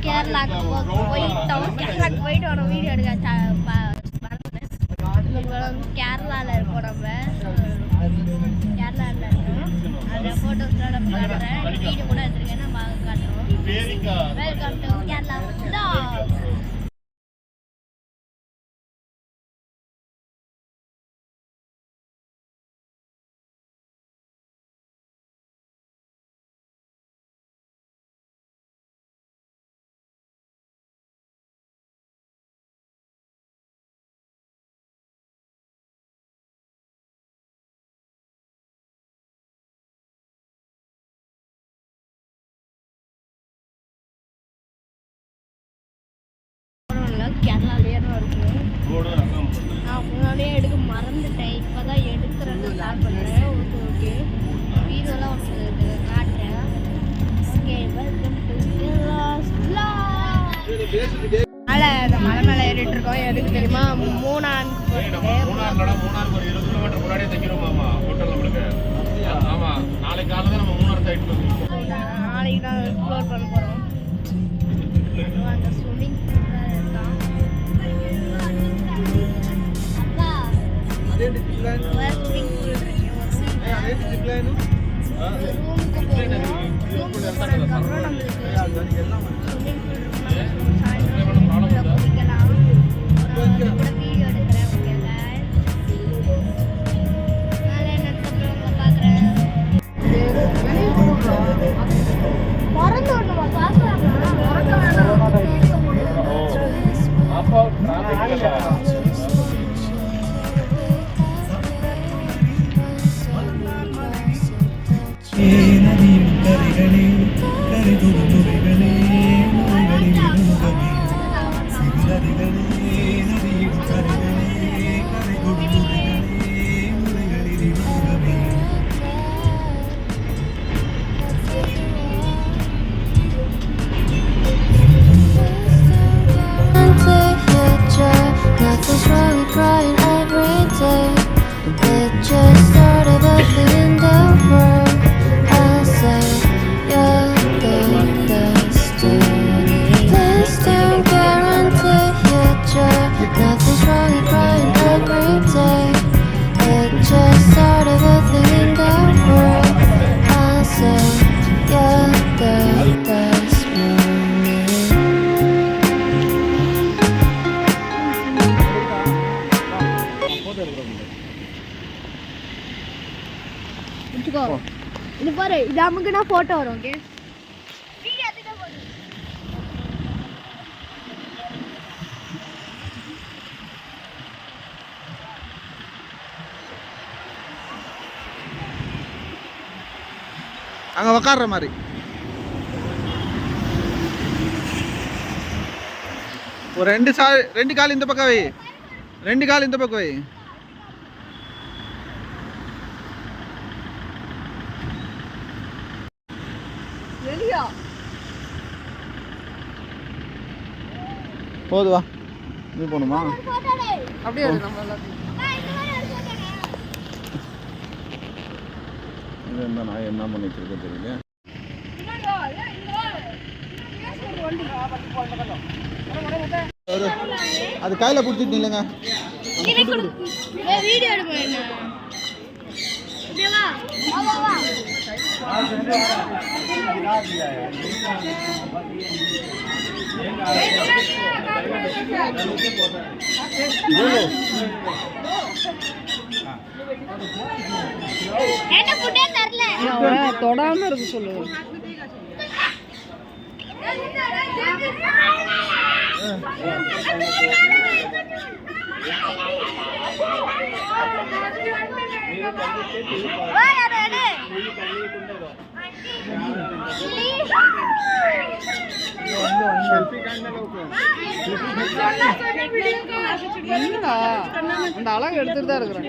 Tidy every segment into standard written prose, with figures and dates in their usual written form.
கேரளாக்கு போயிட்டு வரோம். வீடியோ எடுக்க கேரளாவில் இருக்கோம். நம்ம கேரளாவில் இருக்கோம். அந்த ஃபோட்டோஸ்லாம் பண்ணுறேன். வீடியோ கூட எடுத்துருக்கேன். நம்ம காட்டுறோம். Welcome to Kerala vlog. கேரளாலேயே தான் இருக்கும். நான் முன்னாடியே எடுக்க மறந்துட்டேன். இப்போ தான் எடுக்கிறேன்னு ஸ்டார்ட் பண்ணுறேன். ஓகே ஓகே வீடியோலாம் உங்களுக்கு காட்டுறேன். Okay welcome to Kerala's vlog. இந்த மலை மேலே ஏறிட்டு இருக்கோம். எதுக்கு தெரியுமா? மூணார் ஒரு 20 கிலோமீட்டர் முன்னாடியே தைக்கிறோமாமா ஹோட்டல் நம்மளுக்கு. ஆமா நாளைக்கு காலையில தான் நம்ம மூணார் சைட் நாளைக்கு தான் எக்ஸ்ப்ளோர் பண்ண போகிறோம். அந்த ஸ்விம்மிங் இது பாரு. இது அமுக்குனா போட்டோ வரும். ஓகே அங்க உட்கார்ற மாதிரி ஒரு ரெண்டு கால் இந்த பக்கம் வை. 2 கால் இந்த பக்கம் வை. போதுவா இது போணுமா? அப்படியே நான் என்ன பண்ணிட்டு இருக்கேன் தெரியல. அது கையில பிடிச்சிட்டு இல்லைங்க. தொடாம இருக்கு சொல்லு. அந்த அழகு எடுத்துட்டு தான் இருக்கிறேன்.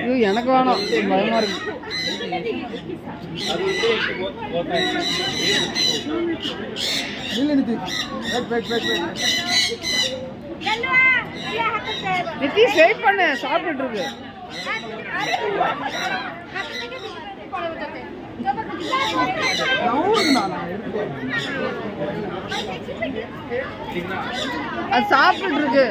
ஐயோ, எனக்கு வேணாம், பயமா இருக்கு. நிதிஷ் வெயிட் பண்ணு, சாப்பிட்டுட்டு இருக்கு. அது சாப்பிட்டுட்டு இருக்கு.